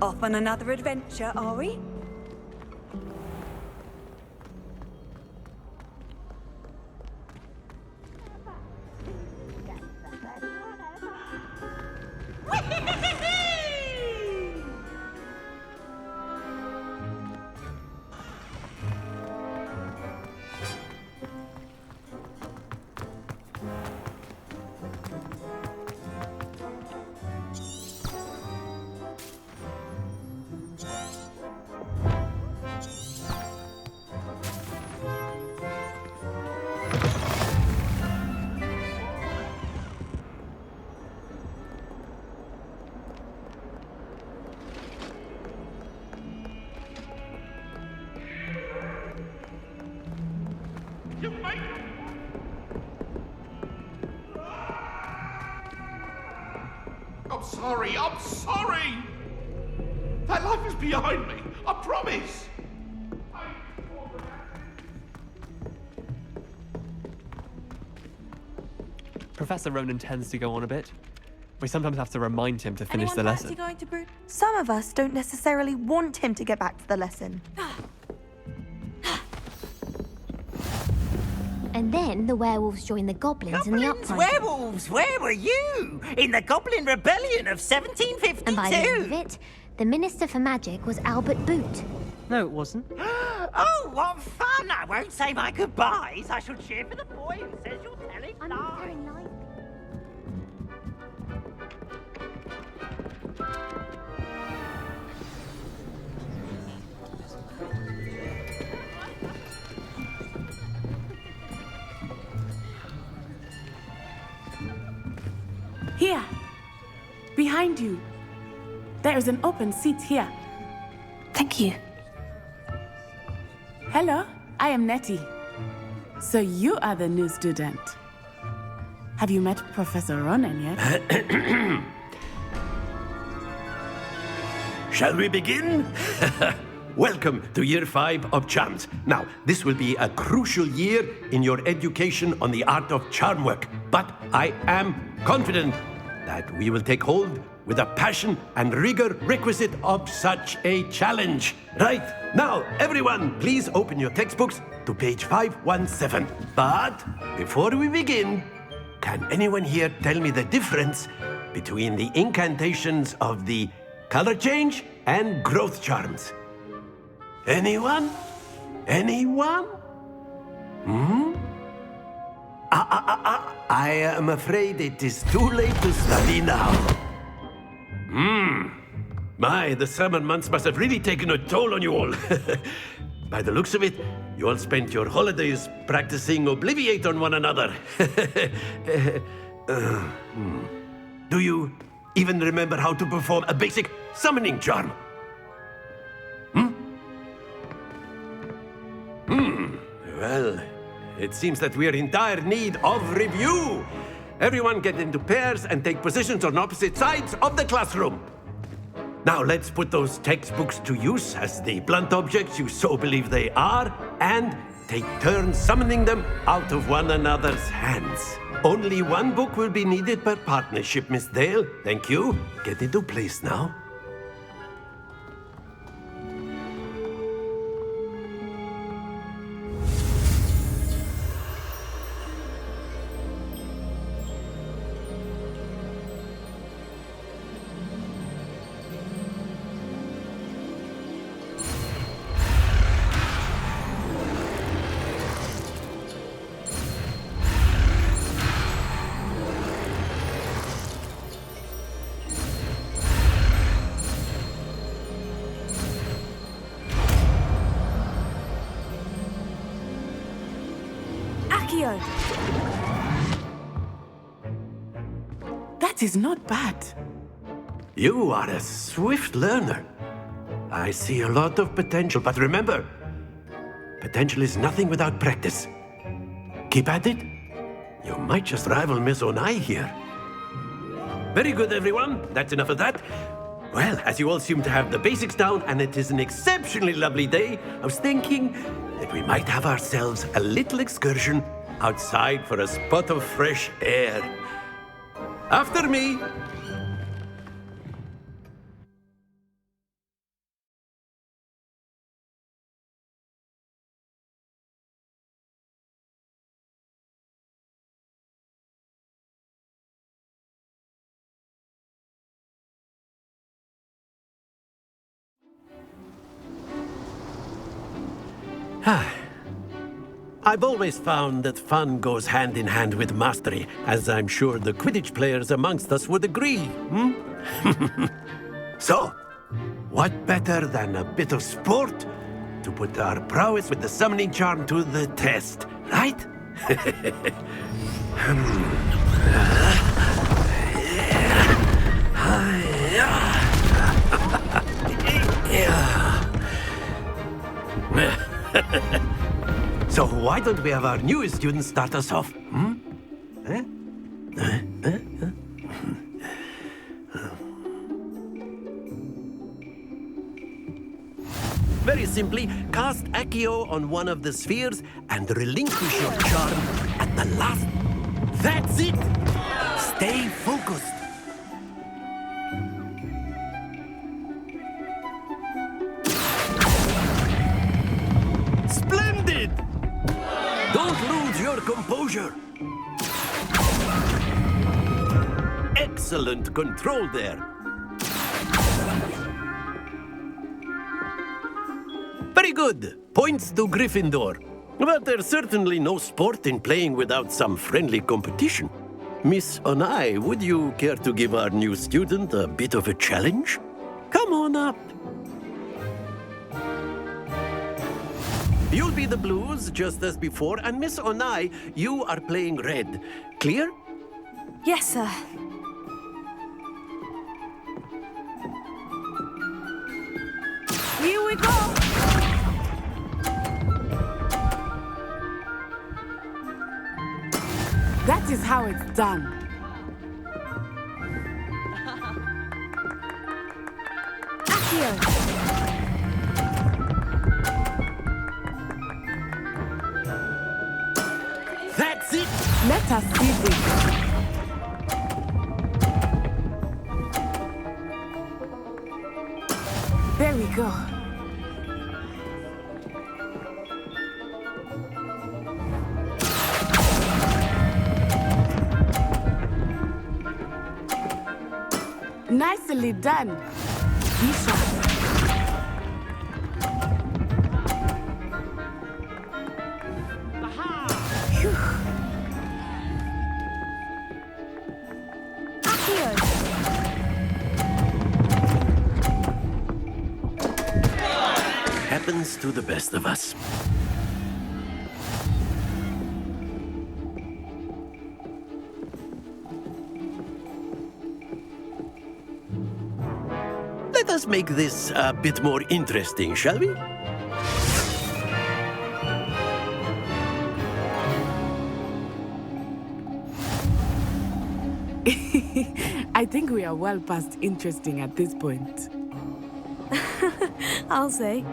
Off on another adventure, are we? I'm sorry! That life is behind me, I promise! Professor Ronan tends to go on a bit. We sometimes have to remind him to finish the lesson. Going to Brood? Some of us don't necessarily want him to get back to the lesson. And then the werewolves joined the goblins in the uprising. Werewolves, where were you? In the Goblin Rebellion of 1752? And by the end of it, the Minister for Magic was Albert Boot. No, it wasn't. Oh, what fun! I won't say my goodbyes. I shall cheer for the boy who says you're telling I'm not lies. telling lies. Here, behind you. There is an open seat here. Thank you. Hello, I am Nettie. So you are the new student. Have you met Professor Ronan yet? Shall we begin? Welcome to Year 5 of Charms. Now, this will be a crucial year in your education on the art of charm work, but I am confident that we will take hold with the passion and rigor requisite of such a challenge. Right, now, everyone, please open your textbooks to page 517. But before we begin, can anyone here tell me the difference between the incantations of the color change and growth charms? Anyone? Anyone? I am afraid it is too late to study now. My, the summer months must have really taken a toll on you all. By the looks of it, you all spent your holidays practicing Obliviate on one another. Do you even remember how to perform a basic summoning charm? Well, it seems that we are in dire need of review. Everyone get into pairs and take positions on opposite sides of the classroom. Now let's put those textbooks to use as the blunt objects you so believe they are, and take turns summoning them out of one another's hands. Only one book will be needed per partnership, Miss Dale. Thank you. Get into place now. That is not bad. You are a swift learner. I see a lot of potential, but remember, potential is nothing without practice. Keep at it. You might just rival Miss Onai here. Very good, everyone. That's enough of that. Well, as you all seem to have the basics down, and it is an exceptionally lovely day, I was thinking that we might have ourselves a little excursion outside for a spot of fresh air. After me. I've always found that fun goes hand in hand with mastery, as I'm sure the Quidditch players amongst us would agree. So, what better than a bit of sport to put our prowess with the summoning charm to the test, right? So why don't we have our newest student start us off? Very simply, cast Accio on one of the spheres and relinquish your charm at the last. That's it! Stay focused. Splendid! Don't lose your composure. Excellent control there. Very good. Points to Gryffindor. But there's certainly no sport in playing without some friendly competition. Miss Onai, would you care to give our new student a bit of a challenge? Come on up. You'll be the blues, just as before, and Miss Onai, you are playing red. Clear? Yes, sir. Here we go! That is how it's done. Accio. That's it! Let us see this. There we go. Nicely done. Be sharp. Happens to the best of us. Let us make this a bit more interesting, shall we? I think we are well past interesting at this point. I'll say.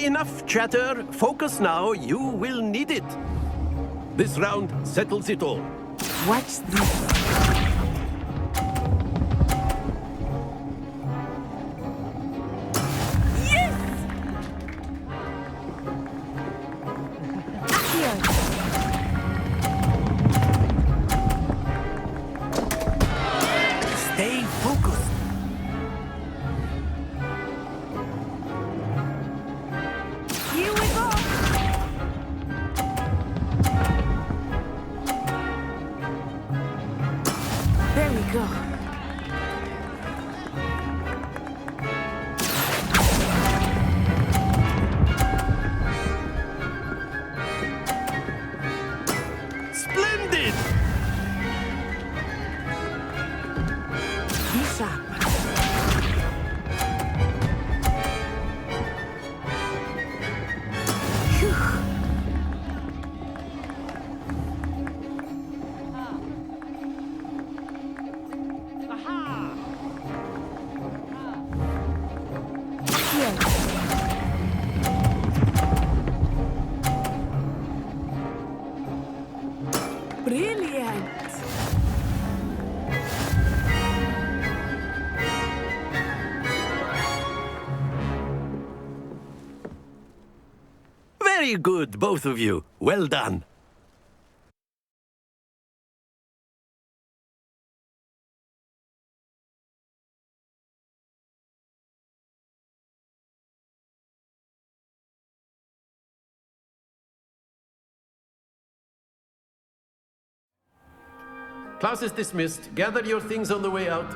Enough chatter. Focus now. You will need it. This round settles it all. Watch this. Stay focused. Here we go. There we go. Splendid! Be sharp. Brilliant. Very good, both of you. Well done. Class is dismissed. Gather your things on the way out.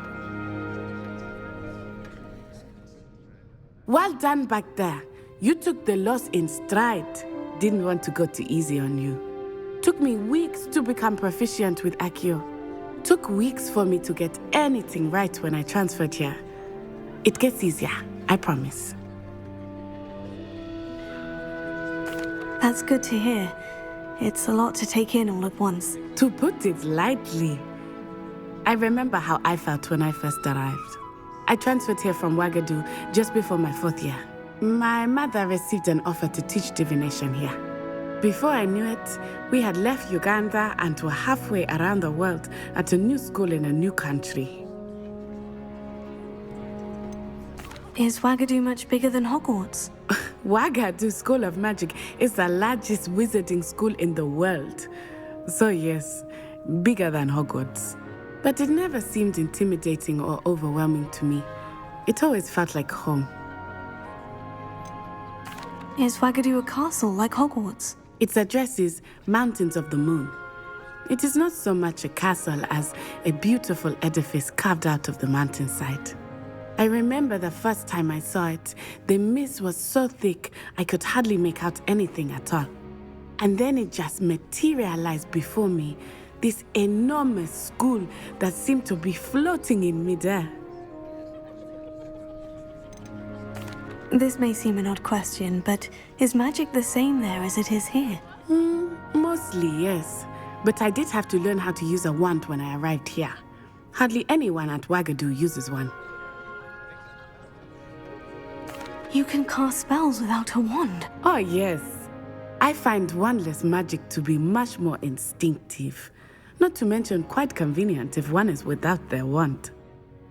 Well done back there. You took the loss in stride. Didn't want to go too easy on you. Took me weeks to become proficient with Accio. Took weeks for me to get anything right when I transferred here. It gets easier, I promise. That's good to hear. It's a lot to take in all at once. To put it lightly, I remember how I felt when I first arrived. I transferred here from Ouagadougou just before my 4th year. My mother received an offer to teach divination here. Before I knew it, we had left Uganda and were halfway around the world at a new school in a new country. Is Ouagadougou much bigger than Hogwarts? Ouagadougou School of Magic is the largest wizarding school in the world. So yes, bigger than Hogwarts. But it never seemed intimidating or overwhelming to me. It always felt like home. Is Ouagadougou a castle like Hogwarts? Its address is Mountains of the Moon. It is not so much a castle as a beautiful edifice carved out of the mountainside. I remember the first time I saw it, the mist was so thick I could hardly make out anything at all. And then it just materialized before me, this enormous school that seemed to be floating in midair. This may seem an odd question, but is magic the same there as it is here? Mostly, yes. But I did have to learn how to use a wand when I arrived here. Hardly anyone at Ouagadougou uses one. You can cast spells without a wand. Oh, yes. I find wandless magic to be much more instinctive. Not to mention quite convenient if one is without their wand.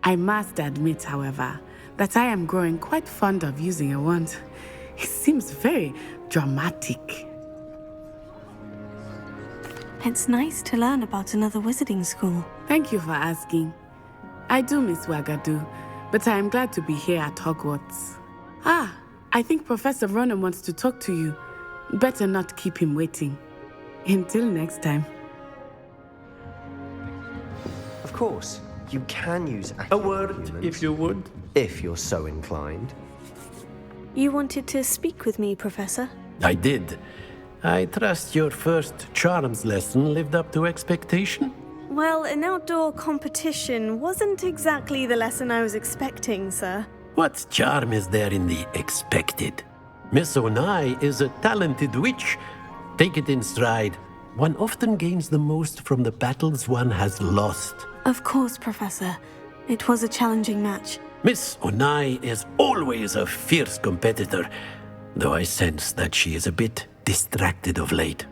I must admit, however, that I am growing quite fond of using a wand. It seems very dramatic. It's nice to learn about another wizarding school. Thank you for asking. I do miss Ouagadougou, but I am glad to be here at Hogwarts. Ah, I think Professor Ronan wants to talk to you. Better not keep him waiting. Until next time. Of course, you can use A word, if you would. if you're so inclined. You wanted to speak with me, Professor? I did. I trust your first charms lesson lived up to expectation? Well, an outdoor competition wasn't exactly the lesson I was expecting, sir. What charm is there in the expected? Miss Onai is a talented witch. Take it in stride. One often gains the most from the battles one has lost. Of course, Professor. It was a challenging match. Miss Onai is always a fierce competitor, though I sense that she is a bit distracted of late.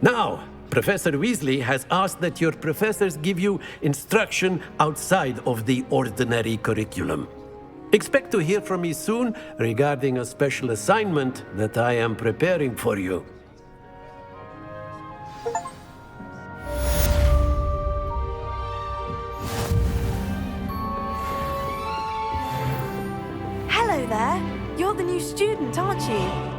Now, Professor Weasley has asked that your professors give you instruction outside of the ordinary curriculum. Expect to hear from me soon regarding a special assignment that I am preparing for you. Hello there. You're the new student, aren't you?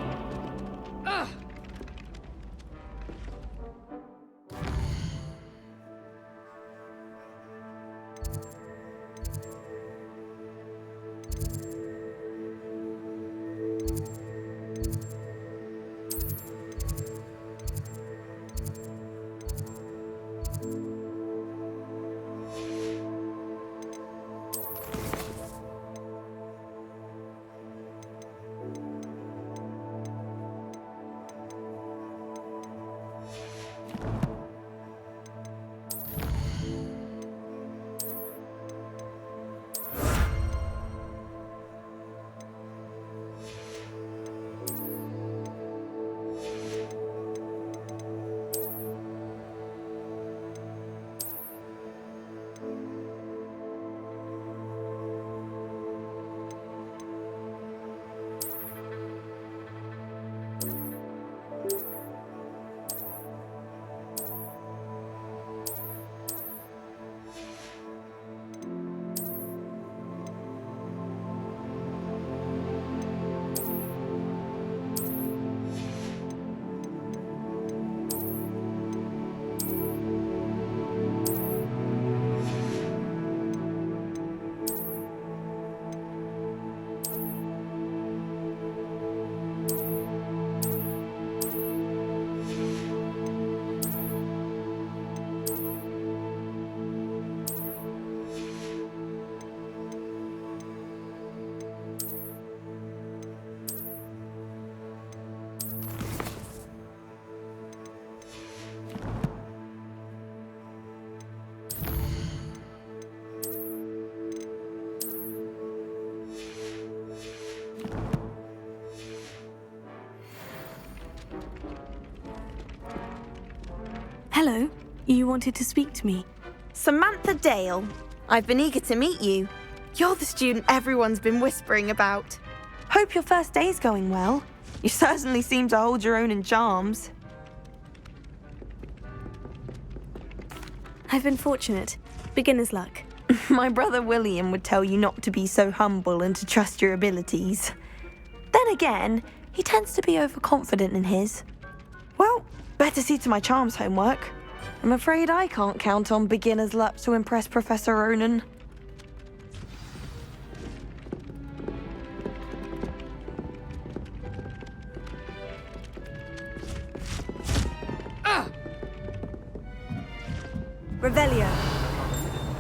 You wanted to speak to me? Samantha Dale. I've been eager to meet you. You're the student everyone's been whispering about. Hope your first day's going well. You certainly seem to hold your own in charms. I've been fortunate. Beginner's luck. My brother William would tell you not to be so humble and to trust your abilities. Then again, he tends to be overconfident in his. Well, better see to my charms homework. I'm afraid I can't count on beginner's luck to impress Professor Ronan. Revelio.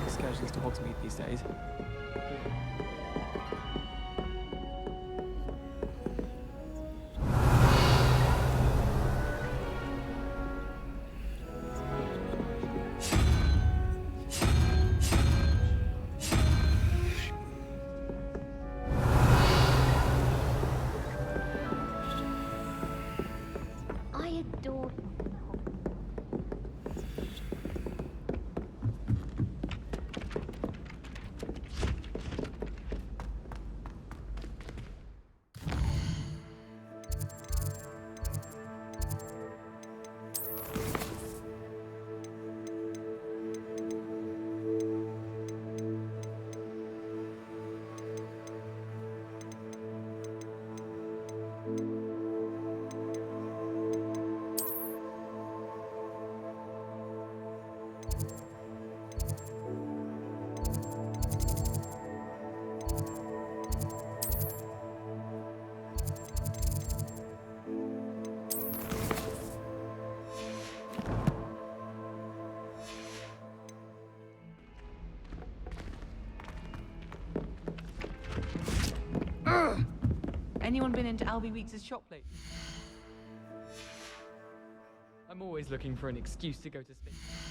Excursions to Hogsmeade these days. I adore him. Anyone been into Albie Weeks' shop lately? I'm always looking for an excuse to go to space.